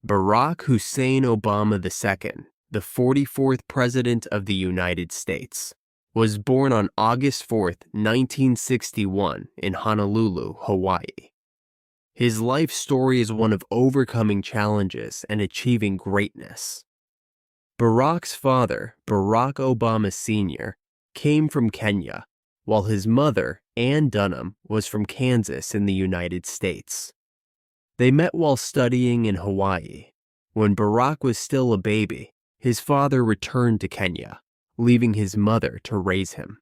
Barack Hussein Obama II, the 44th President of the United States, was born on August 4th, 1961 in Honolulu, Hawaii. His life story is one of overcoming challenges and achieving greatness. Barack's father, Barack Obama Sr., came from Kenya, while his mother, Ann Dunham, was from Kansas in the United States. They met while studying in Hawaii. When Barack was still a baby, his father returned to Kenya, leaving his mother to raise him.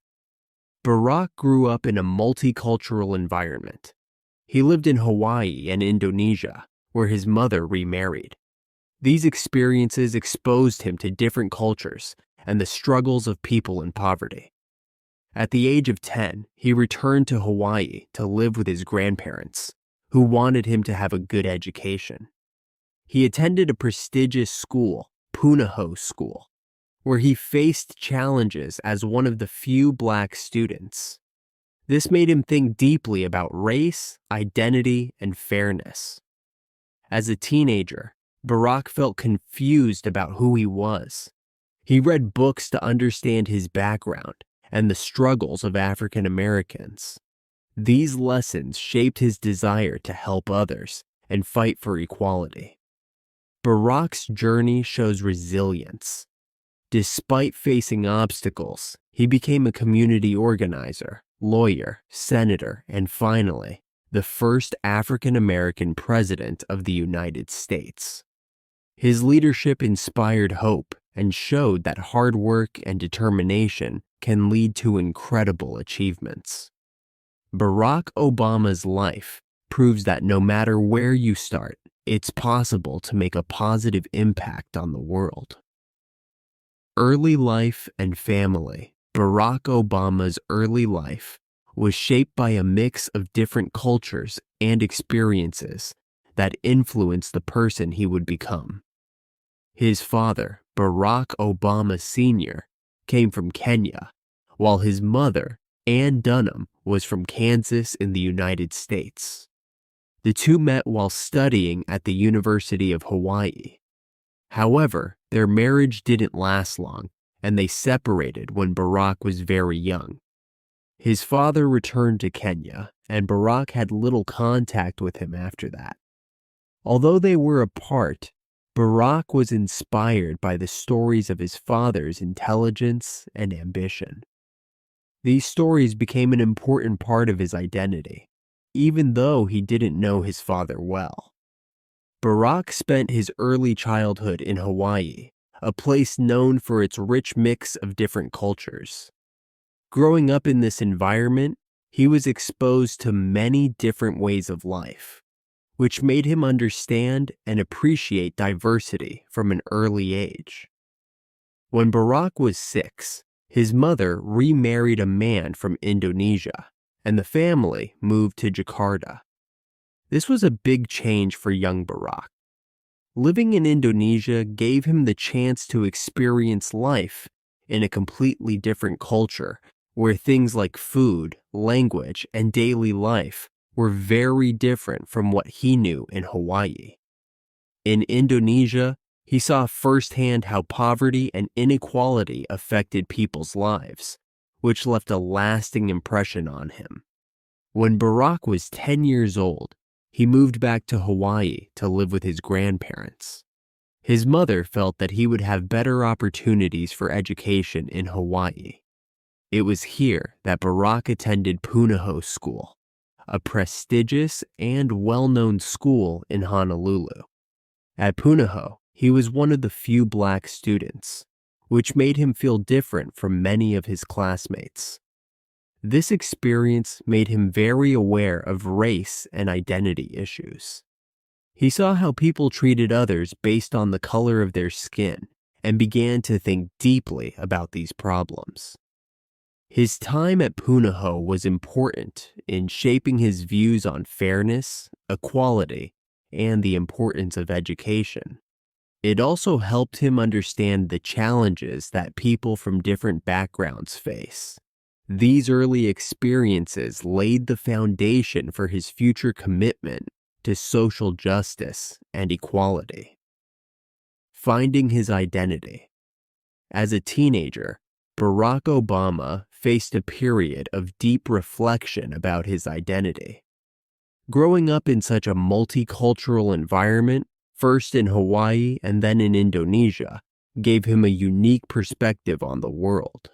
Barack grew up in a multicultural environment. He lived in Hawaii and Indonesia, where his mother remarried. These experiences exposed him to different cultures and the struggles of people in poverty. At the age of 10, he returned to Hawaii to live with his grandparents, who wanted him to have a good education. He attended a prestigious school, Punahou School, where he faced challenges as one of the few black students. This made him think deeply about race, identity, and fairness. As a teenager, Barack felt confused about who he was. He read books to understand his background and the struggles of African Americans. These lessons shaped his desire to help others and fight for equality. Barack's journey shows resilience. Despite facing obstacles, he became a community organizer, lawyer, senator, and finally, the first African American president of the United States. His leadership inspired hope and showed that hard work and determination can lead to incredible achievements. Barack Obama's life proves that no matter where you start, it's possible to make a positive impact on the world. Early life and family. Barack Obama's early life was shaped by a mix of different cultures and experiences that influenced the person he would become. His father, Barack Obama Sr., came from Kenya, while his mother, Ann Dunham, was from Kansas in the United States. The two met while studying at the University of Hawaii. However, their marriage didn't last long, and they separated when Barack was very young. His father returned to Kenya, and Barack had little contact with him after that. Although they were apart, Barack was inspired by the stories of his father's intelligence and ambition. These stories became an important part of his identity, even though he didn't know his father well. Barack spent his early childhood in Hawaii, a place known for its rich mix of different cultures. Growing up in this environment, he was exposed to many different ways of life, which made him understand and appreciate diversity from an early age. When Barack was 6, his mother remarried a man from Indonesia, and the family moved to Jakarta. This was a big change for young Barack. Living in Indonesia gave him the chance to experience life in a completely different culture where things like food, language, and daily life were very different from what he knew in Hawaii. In Indonesia, he saw firsthand how poverty and inequality affected people's lives, which left a lasting impression on him. When Barack was 10 years old, he moved back to Hawaii to live with his grandparents. His mother felt that he would have better opportunities for education in Hawaii. It was here that Barack attended Punahou School, a prestigious and well-known school in Honolulu. At Punahou, he was one of the few black students, which made him feel different from many of his classmates. This experience made him very aware of race and identity issues. He saw how people treated others based on the color of their skin and began to think deeply about these problems. His time at Punahou was important in shaping his views on fairness, equality, and the importance of education. It also helped him understand the challenges that people from different backgrounds face. These early experiences laid the foundation for his future commitment to social justice and equality. Finding his identity. As a teenager, Barack Obama faced a period of deep reflection about his identity. Growing up in such a multicultural environment, first in Hawaii and then in Indonesia, gave him a unique perspective on the world.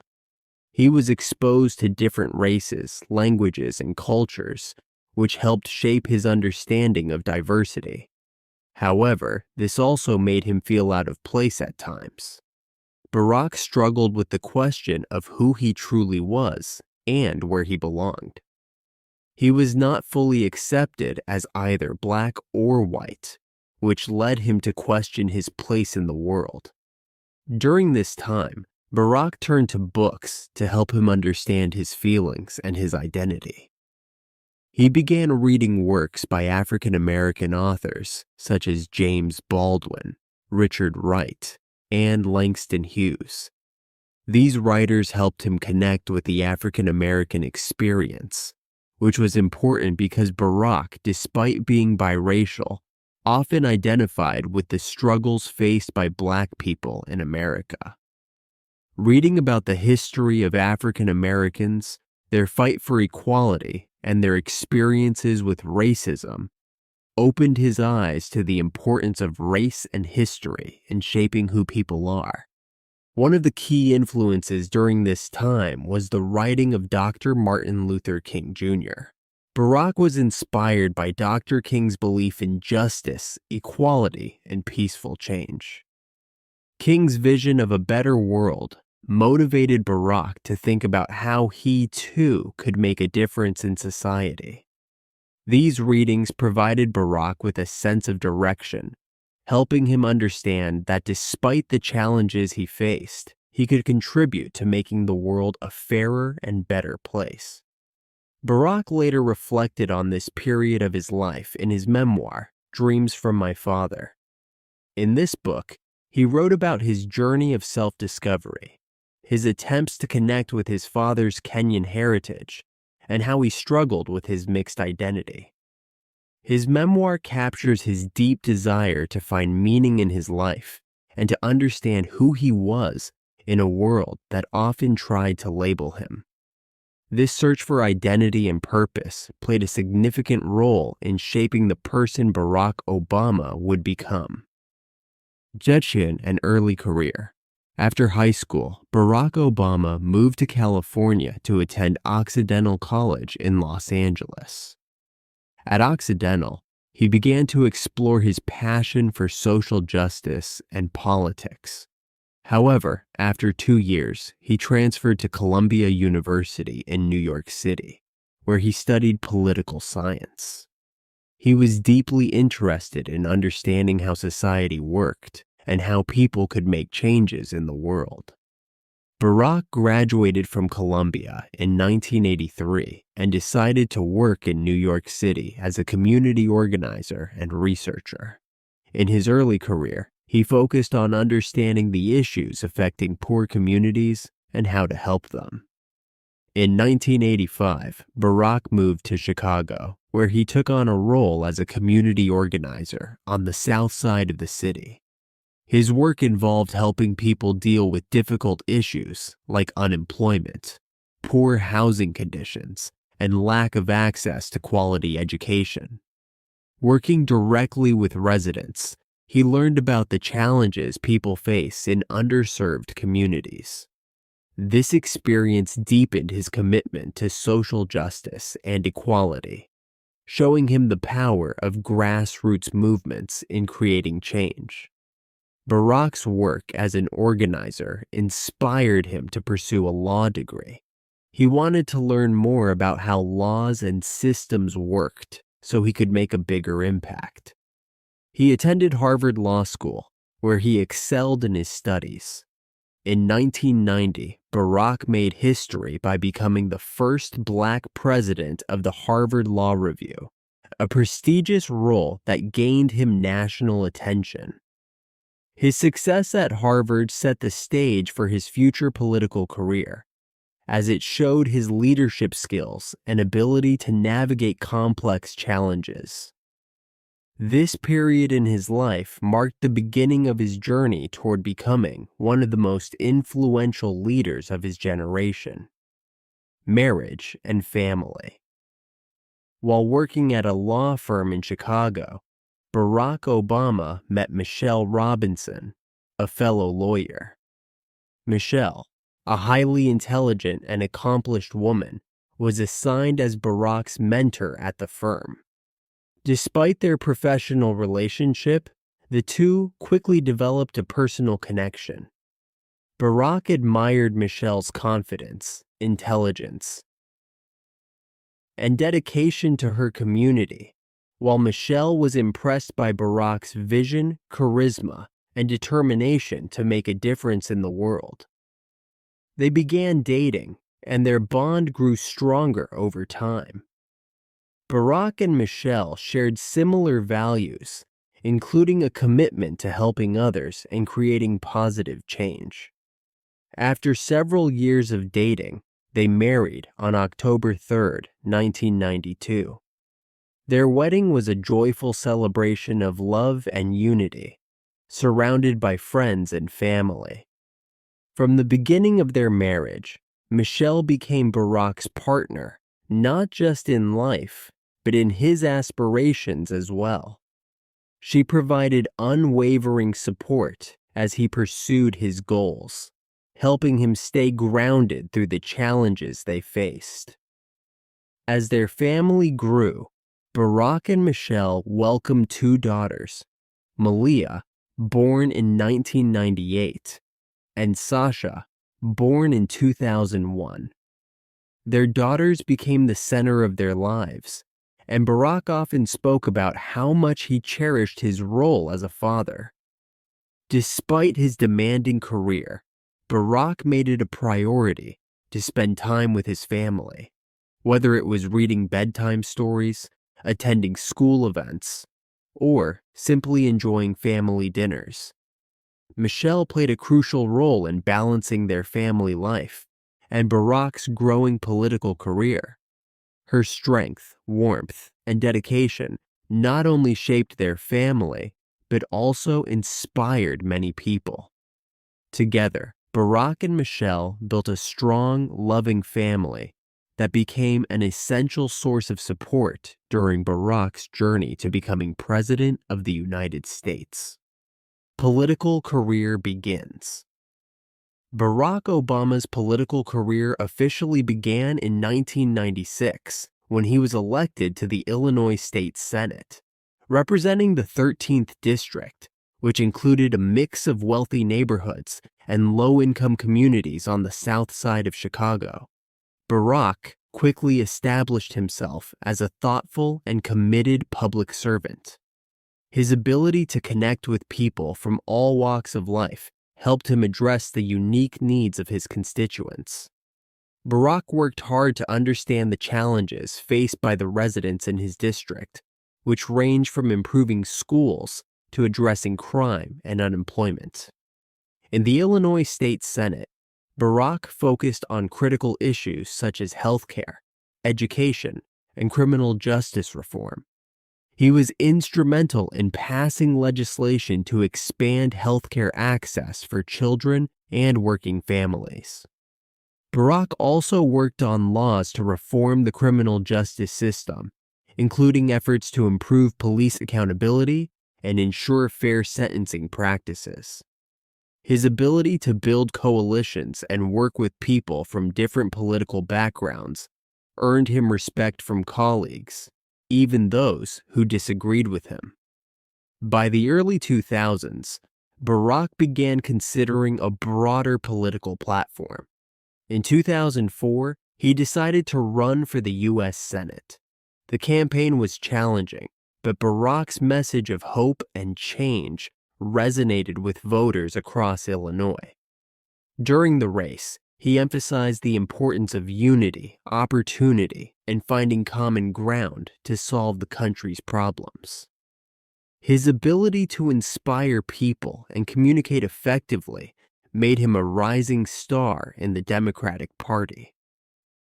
He was exposed to different races, languages, and cultures, which helped shape his understanding of diversity. However, this also made him feel out of place at times. Barack struggled with the question of who he truly was and where he belonged. He was not fully accepted as either black or white, which led him to question his place in the world. During this time, Barack turned to books to help him understand his feelings and his identity. He began reading works by African American authors such as James Baldwin, Richard Wright, and Langston Hughes. These writers helped him connect with the African American experience, which was important because Barack, despite being biracial, often identified with the struggles faced by Black people in America. Reading about the history of African Americans, their fight for equality, and their experiences with racism opened his eyes to the importance of race and history in shaping who people are. One of the key influences during this time was the writing of Dr. Martin Luther King Jr. Barack was inspired by Dr. King's belief in justice, equality, and peaceful change. King's vision of a better world motivated Barack to think about how he too could make a difference in society. These readings provided Barack with a sense of direction, helping him understand that despite the challenges he faced, he could contribute to making the world a fairer and better place. Barack later reflected on this period of his life in his memoir, Dreams from My Father. In this book, he wrote about his journey of self-discovery, his attempts to connect with his father's Kenyan heritage, and how he struggled with his mixed identity. His memoir captures his deep desire to find meaning in his life and to understand who he was in a world that often tried to label him. This search for identity and purpose played a significant role in shaping the person Barack Obama would become. Education and early career. After high school, Barack Obama moved to California to attend Occidental College in Los Angeles. At Occidental, he began to explore his passion for social justice and politics. However, after 2 years, he transferred to Columbia University in New York City, where he studied political science. He was deeply interested in understanding how society worked and how people could make changes in the world. Barack graduated from Columbia in 1983 and decided to work in New York City as a community organizer and researcher. In his early career, he focused on understanding the issues affecting poor communities and how to help them. In 1985, Barack moved to Chicago, where he took on a role as a community organizer on the south side of the city. His work involved helping people deal with difficult issues like unemployment, poor housing conditions, and lack of access to quality education. Working directly with residents, he learned about the challenges people face in underserved communities. This experience deepened his commitment to social justice and equality, showing him the power of grassroots movements in creating change. Barack's work as an organizer inspired him to pursue a law degree. He wanted to learn more about how laws and systems worked so he could make a bigger impact. He attended Harvard Law School, where he excelled in his studies. In 1990, Barack made history by becoming the first Black president of the Harvard Law Review, a prestigious role that gained him national attention. His success at Harvard set the stage for his future political career, as it showed his leadership skills and ability to navigate complex challenges. This period in his life marked the beginning of his journey toward becoming one of the most influential leaders of his generation. Marriage and family. While working at a law firm in Chicago, Barack Obama met Michelle Robinson, a fellow lawyer. Michelle, a highly intelligent and accomplished woman, was assigned as Barack's mentor at the firm. Despite their professional relationship, the two quickly developed a personal connection. Barack admired Michelle's confidence, intelligence, and dedication to her community, while Michelle was impressed by Barack's vision, charisma, and determination to make a difference in the world. They began dating, and their bond grew stronger over time. Barack and Michelle shared similar values, including a commitment to helping others and creating positive change. After several years of dating, they married on October 3, 1992. Their wedding was a joyful celebration of love and unity, surrounded by friends and family. From the beginning of their marriage, Michelle became Barack's partner, not just in life, but in his aspirations as well. She provided unwavering support as he pursued his goals, helping him stay grounded through the challenges they faced. As their family grew, Barack and Michelle welcomed two daughters, Malia, born in 1998, and Sasha, born in 2001. Their daughters became the center of their lives, and Barack often spoke about how much he cherished his role as a father. Despite his demanding career, Barack made it a priority to spend time with his family, whether it was reading bedtime stories, attending school events, or simply enjoying family dinners. Michelle played a crucial role in balancing their family life and Barack's growing political career. Her strength, warmth, and dedication not only shaped their family, but also inspired many people. Together, Barack and Michelle built a strong, loving family that became an essential source of support during Barack's journey to becoming President of the United States. Political career begins. Barack Obama's political career officially began in 1996 when he was elected to the Illinois State Senate, representing the 13th District, which included a mix of wealthy neighborhoods and low-income communities on the south side of Chicago. Barack quickly established himself as a thoughtful and committed public servant. His ability to connect with people from all walks of life helped him address the unique needs of his constituents. Barack worked hard to understand the challenges faced by the residents in his district, which range from improving schools to addressing crime and unemployment. In the Illinois State Senate, Barack focused on critical issues such as healthcare, education, and criminal justice reform. He was instrumental in passing legislation to expand healthcare access for children and working families. Barack also worked on laws to reform the criminal justice system, including efforts to improve police accountability and ensure fair sentencing practices. His ability to build coalitions and work with people from different political backgrounds earned him respect from colleagues, even those who disagreed with him. By the early 2000s, Barack began considering a broader political platform. In 2004, he decided to run for the U.S. Senate. The campaign was challenging, but Barack's message of hope and change resonated with voters across Illinois. During the race, he emphasized the importance of unity, opportunity, and finding common ground to solve the country's problems. His ability to inspire people and communicate effectively made him a rising star in the Democratic Party.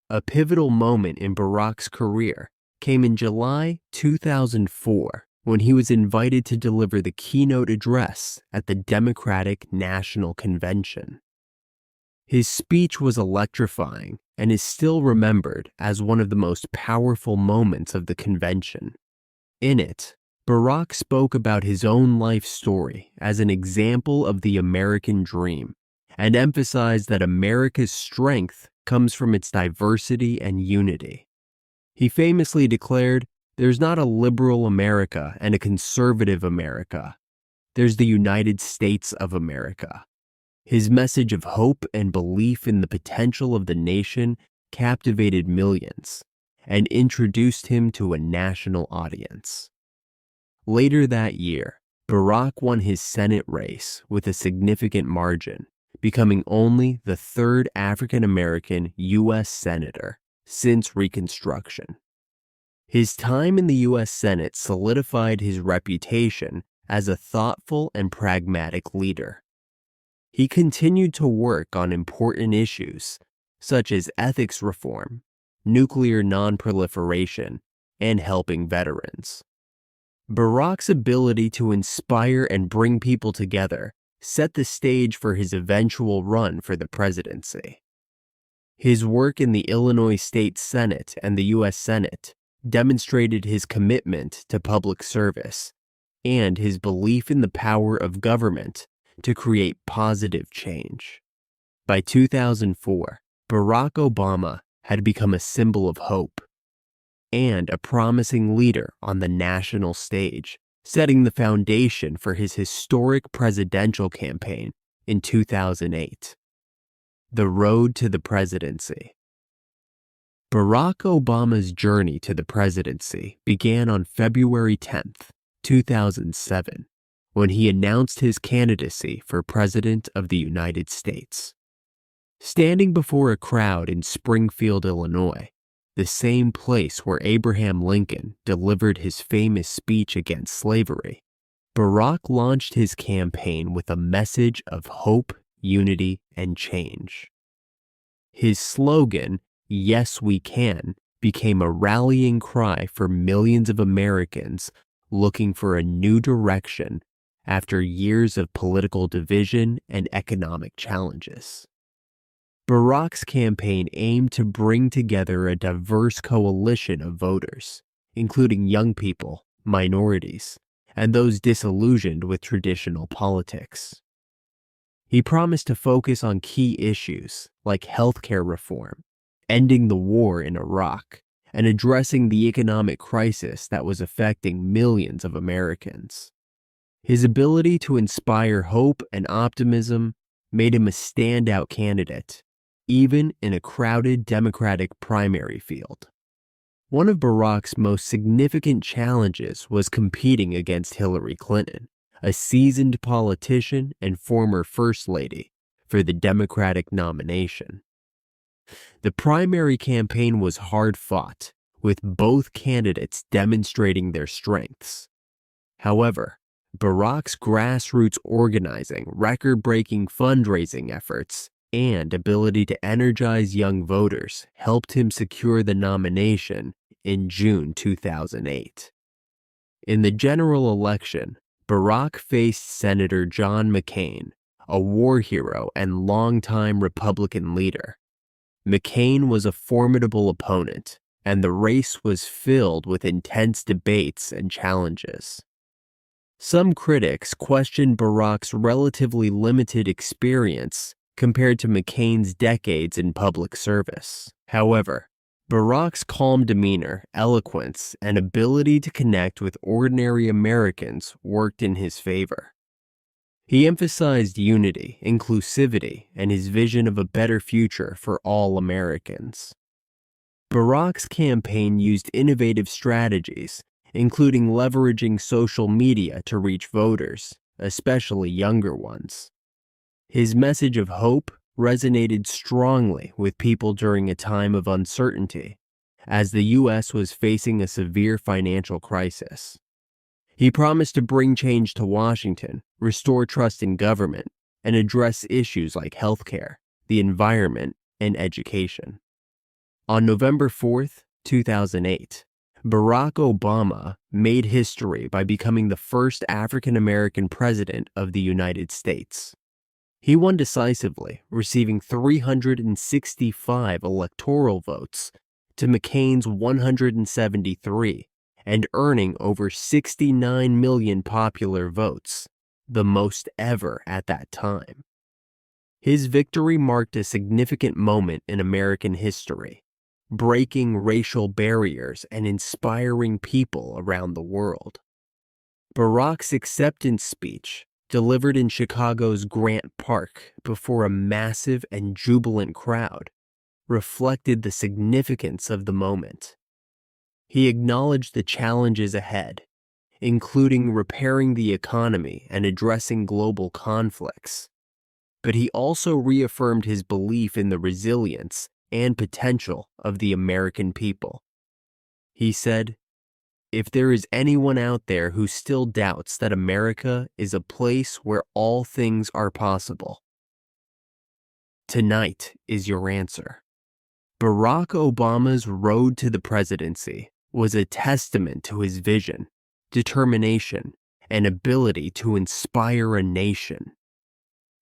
A pivotal moment in Barack's career came in July 2004 when he was invited to deliver the keynote address at the Democratic National Convention. His speech was electrifying and is still remembered as one of the most powerful moments of the convention. In it, Barack spoke about his own life story as an example of the American dream and emphasized that America's strength comes from its diversity and unity. He famously declared, "There's not a liberal America and a conservative America. There's the United States of America." His message of hope and belief in the potential of the nation captivated millions and introduced him to a national audience. Later that year, Barack won his Senate race with a significant margin, becoming only the third African-American U.S. Senator since Reconstruction. His time in the U.S. Senate solidified his reputation as a thoughtful and pragmatic leader. He continued to work on important issues such as ethics reform, nuclear non-proliferation, and helping veterans. Barack's ability to inspire and bring people together set the stage for his eventual run for the presidency. His work in the Illinois State Senate and the U.S. Senate demonstrated his commitment to public service and his belief in the power of government to create positive change. By 2004, Barack Obama had become a symbol of hope and a promising leader on the national stage, setting the foundation for his historic presidential campaign in 2008. The road to the presidency. Barack Obama's journey to the presidency began on February 10, 2007, when he announced his candidacy for President of the United States. Standing before a crowd in Springfield, Illinois, the same place where Abraham Lincoln delivered his famous speech against slavery, Barack launched his campaign with a message of hope, unity, and change. His slogan, "Yes, we can," became a rallying cry for millions of Americans looking for a new direction after years of political division and economic challenges. Barack's campaign aimed to bring together a diverse coalition of voters, including young people, minorities, and those disillusioned with traditional politics. He promised to focus on key issues like healthcare reform, ending the war in Iraq, and addressing the economic crisis that was affecting millions of Americans. His ability to inspire hope and optimism made him a standout candidate, even in a crowded Democratic primary field. One of Barack's most significant challenges was competing against Hillary Clinton, a seasoned politician and former First Lady, for the Democratic nomination. The primary campaign was hard-fought, with both candidates demonstrating their strengths. However, Barack's grassroots organizing, record-breaking fundraising efforts, and ability to energize young voters helped him secure the nomination in June 2008. In the general election, Barack faced Senator John McCain, a war hero and longtime Republican leader. McCain was a formidable opponent, and the race was filled with intense debates and challenges. Some critics questioned Barack's relatively limited experience compared to McCain's decades in public service. However, Barack's calm demeanor, eloquence, and ability to connect with ordinary Americans worked in his favor. He emphasized unity, inclusivity, and his vision of a better future for all Americans. Barack's campaign used innovative strategies, including leveraging social media to reach voters, especially younger ones. His message of hope resonated strongly with people during a time of uncertainty, as the U.S. was facing a severe financial crisis. He promised to bring change to Washington, restore trust in government, and address issues like healthcare, the environment, and education. On November 4, 2008, Barack Obama made history by becoming the first African American president of the United States. He won decisively, receiving 365 electoral votes to McCain's 173 and earning over 69 million popular votes, the most ever at that time. His victory marked a significant moment in American history, breaking racial barriers and inspiring people around the world. Barack's acceptance speech, delivered in Chicago's Grant Park before a massive and jubilant crowd, reflected the significance of the moment. He acknowledged the challenges ahead, including repairing the economy and addressing global conflicts. But he also reaffirmed his belief in the resilience and potential of the American people. He said, "If there is anyone out there who still doubts that America is a place where all things are possible, tonight is your answer." Barack Obama's road to the presidency was a testament to his vision, determination, and ability to inspire a nation.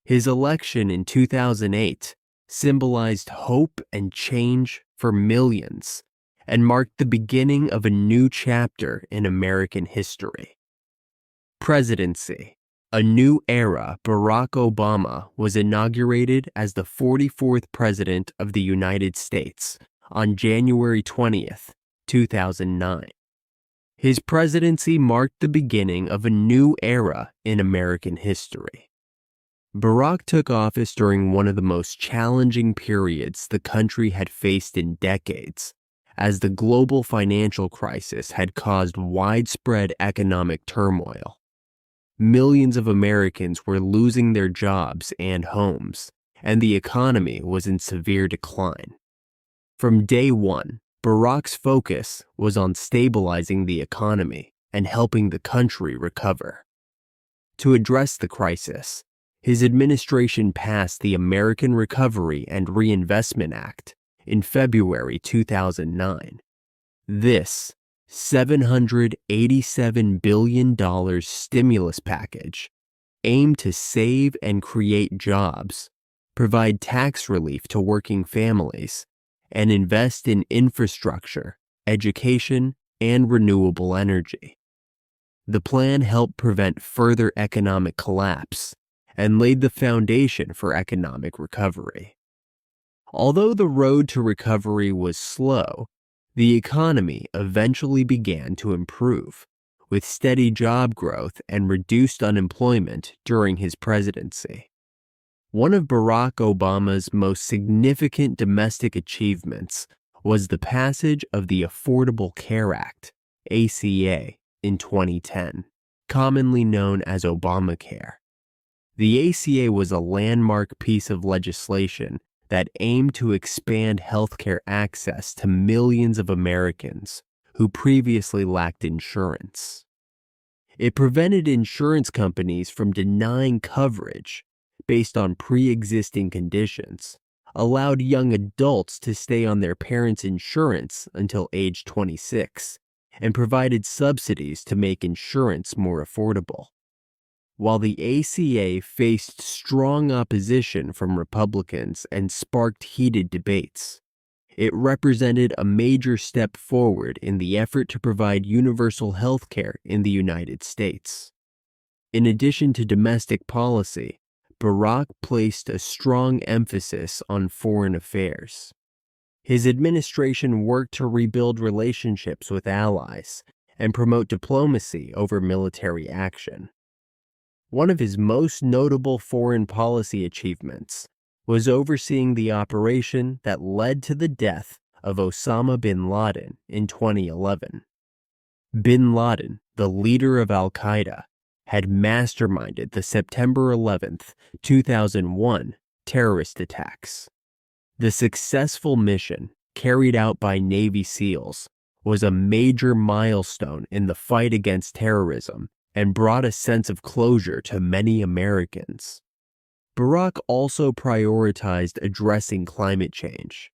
His election in 2008 symbolized hope and change for millions and marked the beginning of a new chapter in American history. Presidency, a new era. Barack Obama was inaugurated as the 44th President of the United States on January 20th, 2009. His presidency marked the beginning of a new era in American history. Barack took office during one of the most challenging periods the country had faced in decades, as the global financial crisis had caused widespread economic turmoil. Millions of Americans were losing their jobs and homes, and the economy was in severe decline. From day one, Barack's focus was on stabilizing the economy and helping the country recover. To address the crisis, his administration passed the American Recovery and Reinvestment Act in February 2009. This $787 billion stimulus package aimed to save and create jobs, provide tax relief to working families, and invest in infrastructure, education, and renewable energy. The plan helped prevent further economic collapse and laid the foundation for economic recovery. Although the road to recovery was slow, the economy eventually began to improve, with steady job growth and reduced unemployment during his presidency. One of Barack Obama's most significant domestic achievements was the passage of the Affordable Care Act, ACA, in 2010, commonly known as Obamacare. The ACA was a landmark piece of legislation that aimed to expand healthcare access to millions of Americans who previously lacked insurance. It prevented insurance companies from denying coverage based on pre-existing conditions, allowed young adults to stay on their parents' insurance until age 26, and provided subsidies to make insurance more affordable. While the ACA faced strong opposition from Republicans and sparked heated debates, it represented a major step forward in the effort to provide universal health care in the United States. In addition to domestic policy, Barack placed a strong emphasis on foreign affairs. His administration worked to rebuild relationships with allies and promote diplomacy over military action. One of his most notable foreign policy achievements was overseeing the operation that led to the death of Osama bin Laden in 2011. Bin Laden, the leader of al-Qaeda, had masterminded the September 11, 2001 terrorist attacks. The successful mission, carried out by Navy SEALs, was a major milestone in the fight against terrorism and brought a sense of closure to many Americans. Barack also prioritized addressing climate change,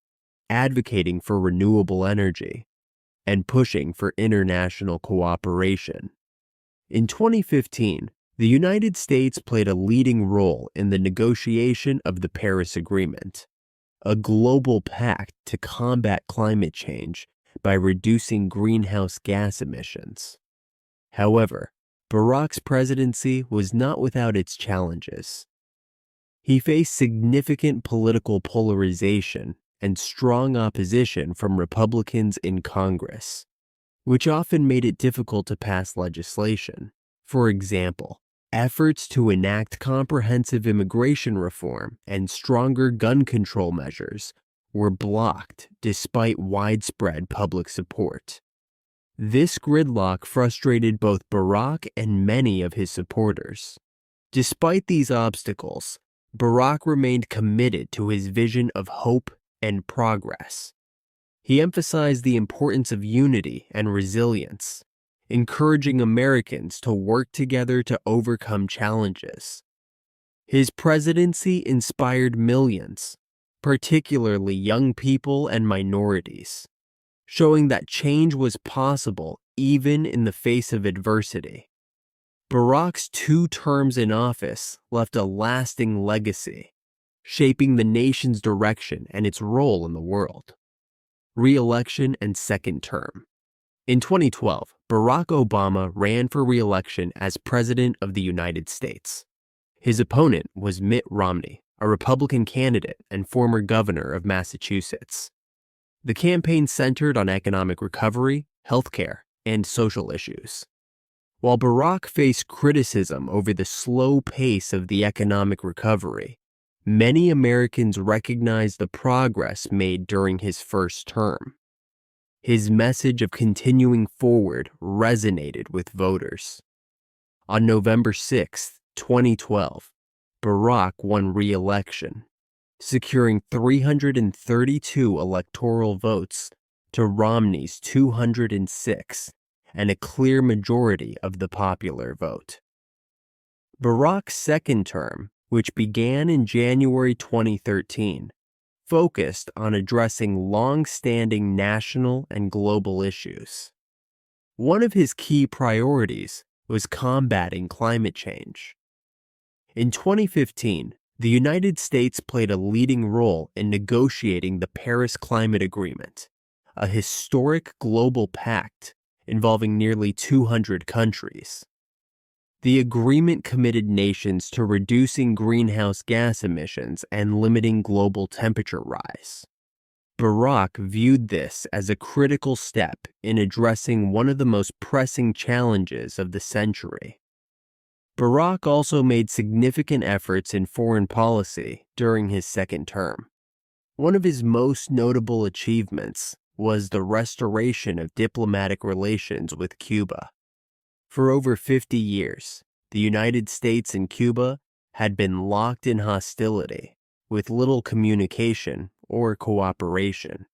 advocating for renewable energy, and pushing for international cooperation. In 2015, the United States played a leading role in the negotiation of the Paris Agreement, a global pact to combat climate change by reducing greenhouse gas emissions. However, Barack's presidency was not without its challenges. He faced significant political polarization and strong opposition from Republicans in Congress, which often made it difficult to pass legislation. For example, efforts to enact comprehensive immigration reform and stronger gun control measures were blocked despite widespread public support. This gridlock frustrated both Barack and many of his supporters. Despite these obstacles, Barack remained committed to his vision of hope and progress. He emphasized the importance of unity and resilience, encouraging Americans to work together to overcome challenges. His presidency inspired millions, particularly young people and minorities, showing that change was possible even in the face of adversity. Barack's 2 terms in office left a lasting legacy, shaping the nation's direction and its role in the world. Re-election and second term. In 2012, Barack Obama ran for re-election as President of the United States. His opponent was Mitt Romney, a Republican candidate and former governor of Massachusetts. The campaign centered on economic recovery, healthcare, and social issues. While Barack faced criticism over the slow pace of the economic recovery, many Americans recognized the progress made during his first term. His message of continuing forward resonated with voters. On November 6, 2012, Barack won re-election, securing 332 electoral votes to Romney's 206, and a clear majority of the popular vote. Barack's second term, which began in January 2013, focused on addressing long-standing national and global issues. One of his key priorities was combating climate change. In 2015, the United States played a leading role in negotiating the Paris Climate Agreement, a historic global pact involving nearly 200 countries. The agreement committed nations to reducing greenhouse gas emissions and limiting global temperature rise. Barack viewed this as a critical step in addressing one of the most pressing challenges of the century. Barack also made significant efforts in foreign policy during his second term. One of his most notable achievements was the restoration of diplomatic relations with Cuba. For over 50 years, the United States and Cuba had been locked in hostility, with little communication or cooperation.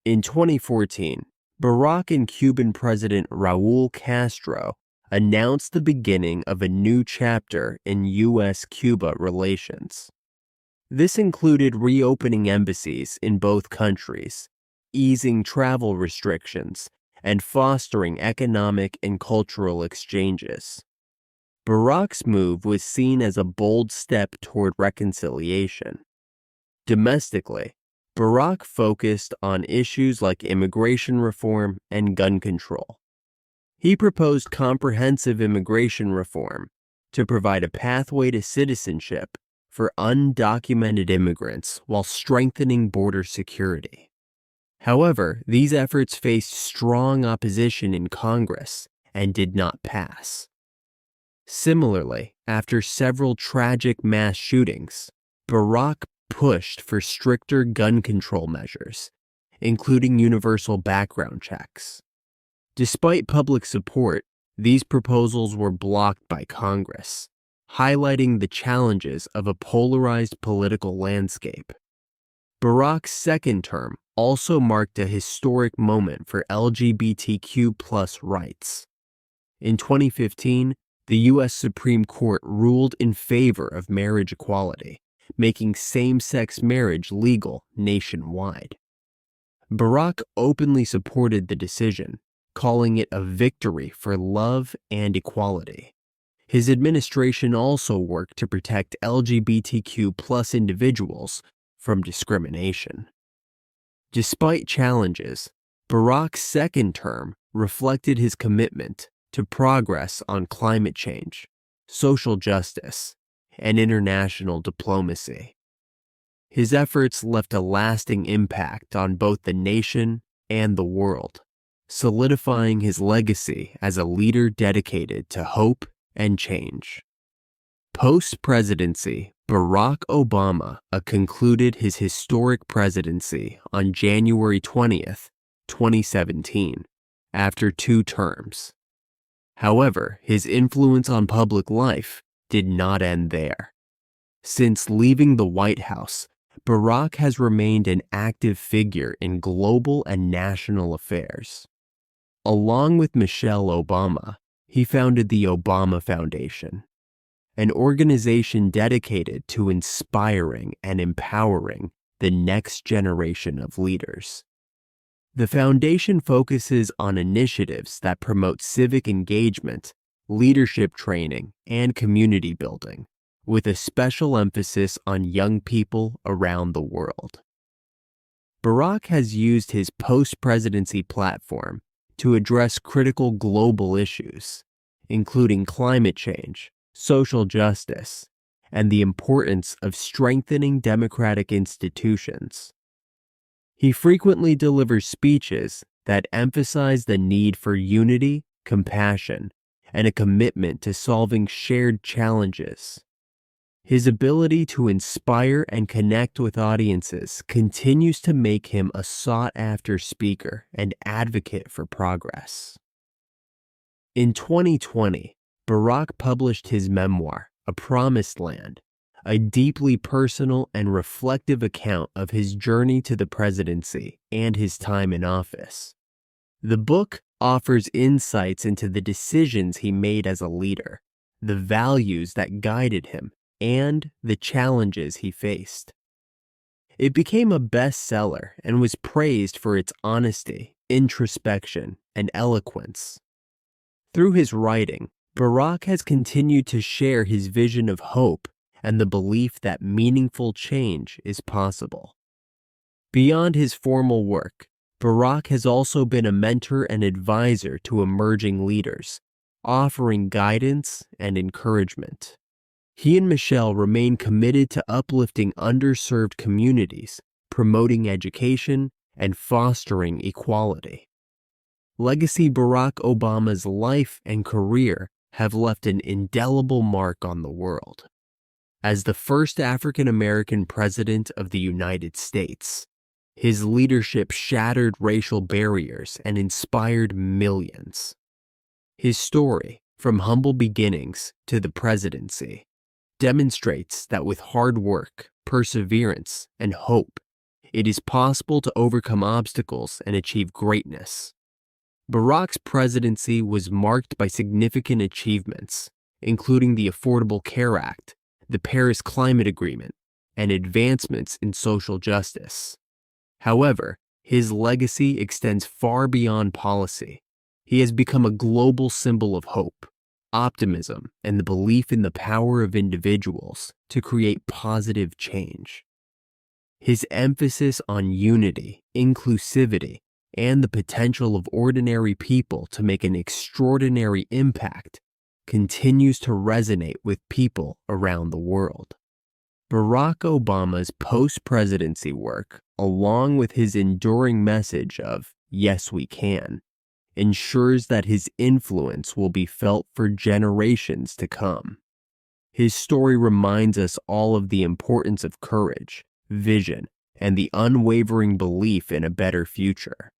In 2014, Barack and Cuban President Raúl Castro announced the beginning of a new chapter in U.S.-Cuba relations. This included reopening embassies in both countries, easing travel restrictions, and fostering economic and cultural exchanges. Barack's move was seen as a bold step toward reconciliation. Domestically, Barack focused on issues like immigration reform and gun control. He proposed comprehensive immigration reform to provide a pathway to citizenship for undocumented immigrants while strengthening border security. However, these efforts faced strong opposition in Congress and did not pass. Similarly, after several tragic mass shootings, Barack pushed for stricter gun control measures, including universal background checks. Despite public support, these proposals were blocked by Congress, highlighting the challenges of a polarized political landscape. Barack's second term also marked a historic moment for LGBTQ+ rights. In 2015, the U.S. Supreme Court ruled in favor of marriage equality, making same-sex marriage legal nationwide. Barack openly supported the decision, calling it a victory for love and equality. His administration also worked to protect LGBTQ+ individuals from discrimination. Despite challenges, Barack's second term reflected his commitment to progress on climate change, social justice, and international diplomacy. His efforts left a lasting impact on both the nation and the world, solidifying his legacy as a leader dedicated to hope and change. Post-presidency, Barack Obama concluded his historic presidency on January 20th, 2017, after 2 terms. However, his influence on public life did not end there. Since leaving the White House, Barack has remained an active figure in global and national affairs. Along with Michelle Obama, he founded the Obama Foundation, an organization dedicated to inspiring and empowering the next generation of leaders. The foundation focuses on initiatives that promote civic engagement, leadership training, and community building, with a special emphasis on young people around the world. Barack has used his post-presidency platform to address critical global issues, including climate change, social justice, and the importance of strengthening democratic institutions. He frequently delivers speeches that emphasize the need for unity, compassion, and a commitment to solving shared challenges. His ability to inspire and connect with audiences continues to make him a sought-after speaker and advocate for progress. In 2020, Barack published his memoir, A Promised Land, a deeply personal and reflective account of his journey to the presidency and his time in office. The book offers insights into the decisions he made as a leader, the values that guided him, and the challenges he faced. It became a bestseller and was praised for its honesty, introspection, and eloquence. Through his writing, Barack has continued to share his vision of hope and the belief that meaningful change is possible. Beyond his formal work, Barack has also been a mentor and advisor to emerging leaders, offering guidance and encouragement. He and Michelle remain committed to uplifting underserved communities, promoting education, and fostering equality. Legacy Barack Obama's life and career have left an indelible mark on the world. As the first African-American president of the United States, his leadership shattered racial barriers and inspired millions. His story, from humble beginnings to the presidency, demonstrates that with hard work, perseverance, and hope, it is possible to overcome obstacles and achieve greatness. Barack's presidency was marked by significant achievements, including the Affordable Care Act, the Paris Climate Agreement, and advancements in social justice. However, his legacy extends far beyond policy. He has become a global symbol of hope, optimism, and the belief in the power of individuals to create positive change. His emphasis on unity, inclusivity, and the potential of ordinary people to make an extraordinary impact continues to resonate with people around the world. Barack Obama's post-presidency work, along with his enduring message of "Yes, we can," ensures that his influence will be felt for generations to come. His story reminds us all of the importance of courage, vision, and the unwavering belief in a better future.